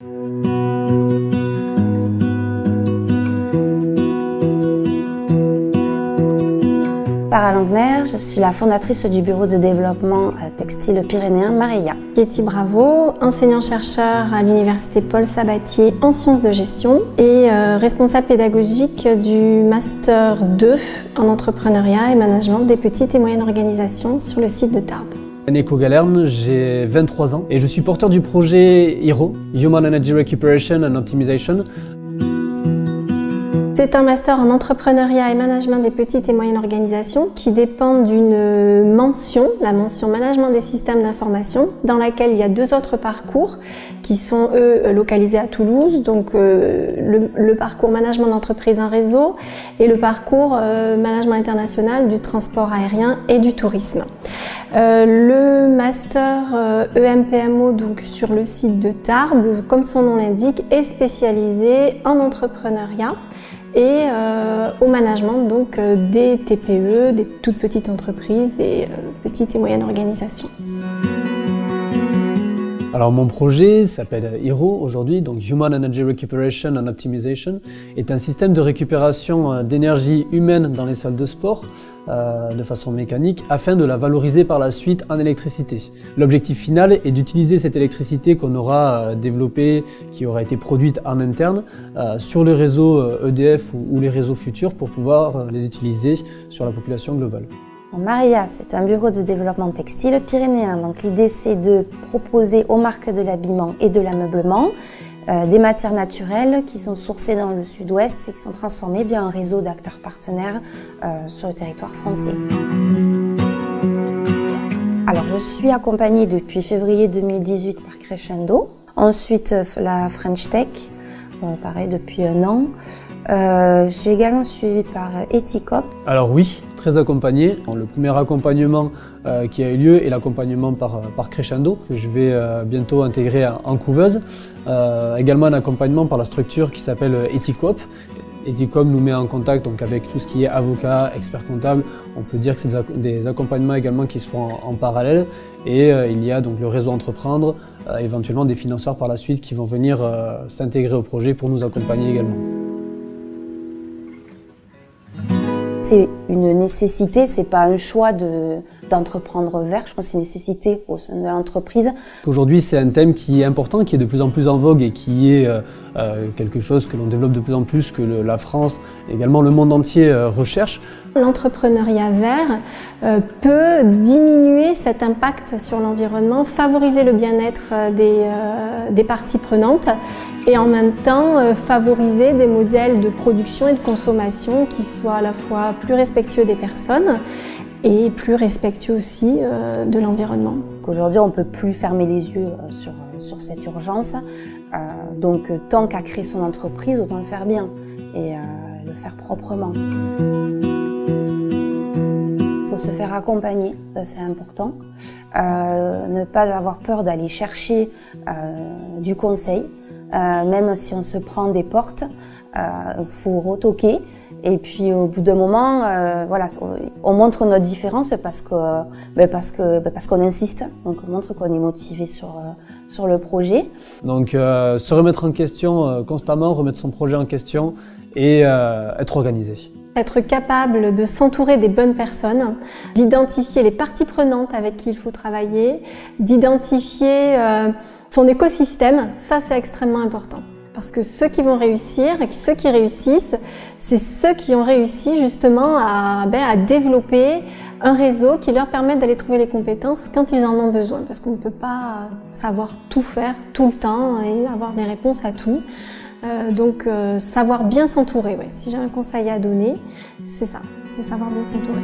Sarah Langner, je suis la fondatrice du bureau de développement textile pyrénéen Maria. Katie Bravo, enseignant-chercheur à l'université Paul Sabatier en sciences de gestion et responsable pédagogique du Master 2 en entrepreneuriat et management des petites et moyennes organisations sur le site de Tarbes. Eneko Galerne, j'ai 23 ans et je suis porteur du projet HERO, Human Energy Recuperation and Optimization. C'est un master en entrepreneuriat et management des petites et moyennes organisations qui dépend d'une mention, la mention management des systèmes d'information, dans laquelle il y a 2 autres parcours qui sont eux localisés à Toulouse, donc le parcours management d'entreprise en réseau et le parcours management international du transport aérien et du tourisme. Le master EMPMO donc sur le site de Tarbes, comme son nom l'indique, est spécialisé en entrepreneuriat et au management donc des TPE, des toutes petites entreprises et petites et moyennes organisations. Alors mon projet s'appelle HERO aujourd'hui, donc Human Energy Recuperation and Optimization, est un système de récupération d'énergie humaine dans les salles de sport de façon mécanique afin de la valoriser par la suite en électricité. L'objectif final est d'utiliser cette électricité qu'on aura développée, qui aura été produite en interne sur le réseau EDF ou les réseaux futurs pour pouvoir les utiliser sur la population globale. Maria, c'est un bureau de développement textile pyrénéen. Donc l'idée c'est de proposer aux marques de l'habillement et de l'ameublement des matières naturelles qui sont sourcées dans le sud-ouest et qui sont transformées via un réseau d'acteurs partenaires sur le territoire français. Alors je suis accompagnée depuis février 2018 par Crescendo, ensuite la French Tech, pareil depuis 1 an. Je suis également suivie par Eticop. Alors oui, très accompagné. Le premier accompagnement qui a eu lieu est l'accompagnement par Crescendo, que je vais bientôt intégrer en couveuse. Également un accompagnement par la structure qui s'appelle Eticop. Eticop nous met en contact donc, avec tout ce qui est avocat, expert comptable. On peut dire que c'est des accompagnements également qui se font en parallèle. Et il y a donc le réseau Entreprendre, éventuellement des financeurs par la suite qui vont venir s'intégrer au projet pour nous accompagner également. C'est une nécessité, c'est pas un choix d'entreprendre vert, je pense que c'est une nécessité au sein de l'entreprise. Aujourd'hui, c'est un thème qui est important, qui est de plus en plus en vogue et qui est quelque chose que l'on développe de plus en plus, que la France et également le monde entier recherche. L'entrepreneuriat vert peut diminuer cet impact sur l'environnement, favoriser le bien-être des parties prenantes et en même temps favoriser des modèles de production et de consommation qui soient à la fois plus respectueux des personnes et plus respectueux aussi de l'environnement. Aujourd'hui, on ne peut plus fermer les yeux sur cette urgence, donc tant qu'à créer son entreprise, autant le faire bien et le faire proprement. Il faut se faire accompagner, c'est important. Ne pas avoir peur d'aller chercher du conseil, même si on se prend des portes, il faut retoquer. Et puis au bout d'un moment, voilà, on montre notre différence parce qu'on insiste, donc on montre qu'on est motivé sur le projet. Donc se remettre en question constamment, remettre son projet en question et être organisé. Être capable de s'entourer des bonnes personnes, d'identifier les parties prenantes avec qui il faut travailler, d'identifier son écosystème, ça c'est extrêmement important. Parce que ceux qui vont réussir et ceux qui réussissent, c'est ceux qui ont réussi justement à développer un réseau qui leur permette d'aller trouver les compétences quand ils en ont besoin. Parce qu'on ne peut pas savoir tout faire tout le temps et avoir les réponses à tout. Donc savoir bien s'entourer, ouais. Si j'ai un conseil à donner, c'est ça, c'est savoir bien s'entourer.